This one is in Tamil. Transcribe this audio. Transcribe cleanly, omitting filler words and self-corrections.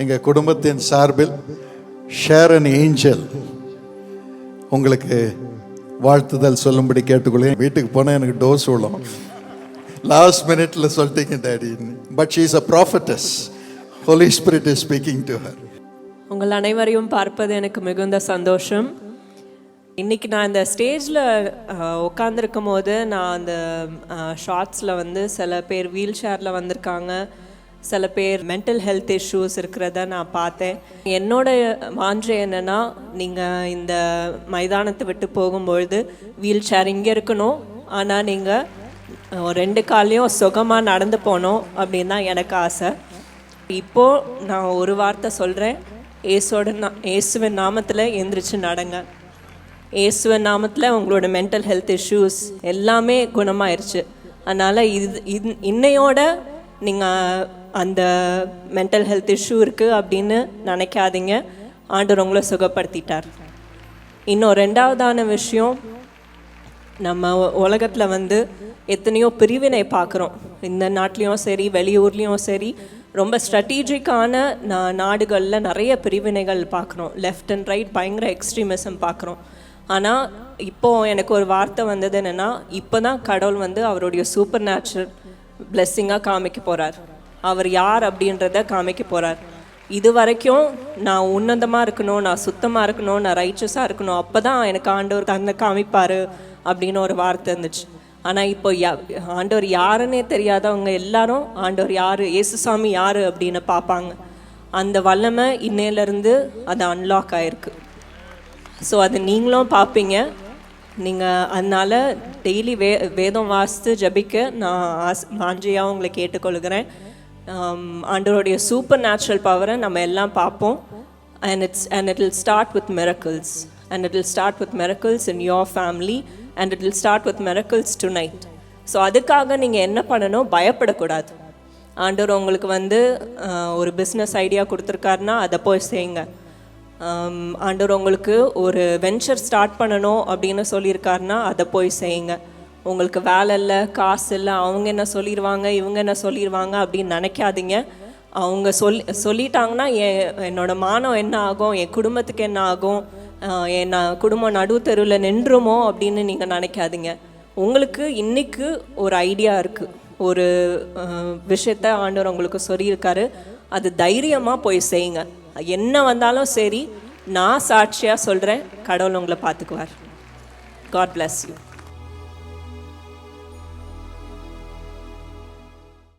எங்கள் குடும்பத்தின் சார்பில் ஷேரன் ஏஞ்சல் உங்களுக்கு வாழ்த்துதல் சொல்லும்படி கேட்டுக்கொள்ளேன். வீட்டுக்கு போனால் எனக்கு டோஸ் விழும். லாஸ்ட் மினிட்ல சொல்லிட்டீங்க daddy. But she is a prophetess. Holy Spirit is speaking to her. உங்கள் அனைவரையும் பார்ப்பது எனக்கு மிகுந்த சந்தோஷம். இன்றைக்கி நான் இந்த ஸ்டேஜில் உட்காந்துருக்கும் போது நான் அந்த ஷார்ட்ஸில் வந்து சில பேர் வீல் சேரில் வந்திருக்காங்க, சில பேர் மென்டல் ஹெல்த் இஷ்யூஸ் இருக்கிறத நான் பார்த்தேன். என்னோட வாஞ்சை என்னென்னா, நீங்கள் இந்த மைதானத்தை விட்டு போகும்பொழுது வீல் சேர் இங்கே இருக்கணும், ஆனால் நீங்கள் 2 காலையும் சுகமாக நடந்து போகணும் அப்படின்னு தான் எனக்கு ஆசை. இப்போது நான் ஒரு வார்த்தை சொல்கிறேன், இயேசுவின் நாமத்தில் எந்திரிச்சு நடங்க. இயேசுவின் நாமத்தில் உங்களோட மென்டல் ஹெல்த் இஷ்யூஸ் எல்லாமே குணமாயிருச்சு. அதனால் இன்னையோட நீங்கள் அந்த மென்டல் ஹெல்த் இஷ்யூ இருக்குது அப்படின்னு நினைக்காதீங்க. ஆண்டவர் உங்களை சுகப்படுத்திட்டார். இன்னும் 2வதான விஷயம், நம்ம உலகத்தில் வந்து எத்தனையோ பிரிவினை பார்க்குறோம். இந்த நாட்டிலையும் சரி வெளியூர்லேயும் சரி ரொம்ப ஸ்ட்ராட்டஜிக்கான நாடுகளில் நிறைய பிரிவினைகள் பார்க்குறோம். லெஃப்ட் அண்ட் ரைட் பயங்கர எக்ஸ்ட்ரீமிசம் பார்க்குறோம். ஆனால் இப்போது எனக்கு ஒரு வார்த்தை வந்தது என்னென்னா, இப்போ தான் கடவுள் வந்து அவருடைய சூப்பர் நேச்சுரல் பிளெஸ்ஸிங்காக காமிக்க போகிறார். அவர் யார் அப்படின்றத காமிக்க போகிறார். இது வரைக்கும் நான் உன்னதமாக இருக்கணும், நான் சுத்தமாக இருக்கணும், நான் ரைச்சஸாக இருக்கணும், அப்போ தான் எனக்கு ஆண்டவர் தந்தை காமிப்பார் அப்படின்னு ஒரு வார்த்தை இருந்துச்சு. ஆனால் இப்போ ஆண்டவர் யாருன்னே தெரியாதவங்க எல்லாரும் ஆண்டவர் யார், இயேசுசாமி யார் அப்படின்னு பார்ப்பாங்க. அந்த வல்லமை இன்னையிலேருந்து அது அன்லாக் ஆகிருக்கு. ஸோ அது நீங்களும் பார்ப்பீங்க. நீங்கள் அதனால் டெய்லி வேதம் வாசித்து ஜபிக்க நான் வாஞ்சையாக உங்களை கேட்டுக்கொள்கிறேன். ஆண்டவருடைய சூப்பர் நேச்சுரல் பவரை நம்ம எல்லாம் பார்ப்போம். and it will start with miracles, and it will start with miracles in your family, and it will start with miracles tonight. So அதுக்காக நீங்கள் என்ன பண்ணணும், பயப்படக்கூடாது. ஆண்டவர் உங்களுக்கு வந்து ஒரு பிஸ்னஸ் ஐடியா கொடுத்துருக்காருன்னா அதை போய் செய்யுங்க. ஆண்டவர் உங்களுக்கு ஒரு வெஞ்சர் ஸ்டார்ட் பண்ணணும் அப்படின்னு சொல்லியிருக்காருன்னா அதை போய் செய்யுங்க. உங்களுக்கு வேலை இல்லை, காசு இல்லை, அவங்க என்ன சொல்லிடுவாங்க, இவங்க என்ன சொல்லிடுவாங்க அப்படின்னு நினைக்காதீங்க. அவங்க சொல்லிட்டாங்கன்னா என்னோட மானம் என்ன ஆகும், என் குடும்பத்துக்கு என்ன ஆகும், என் குடும்பம் நடு தெருவில் நின்றுமோ அப்படின்னு நீங்கள் நினைக்காதீங்க. உங்களுக்கு இன்றைக்கு ஒரு ஐடியா இருக்குது, ஒரு விஷயத்த ஆண்டவர் உங்களுக்கு சொல்லியிருக்காரு, அது தைரியமாக போய் செய்யுங்க. என்ன வந்தாலும் சரி, நான் சாட்சியாக சொல்கிறேன், கடவுள் உங்களை பார்த்துக்குவார். God bless you.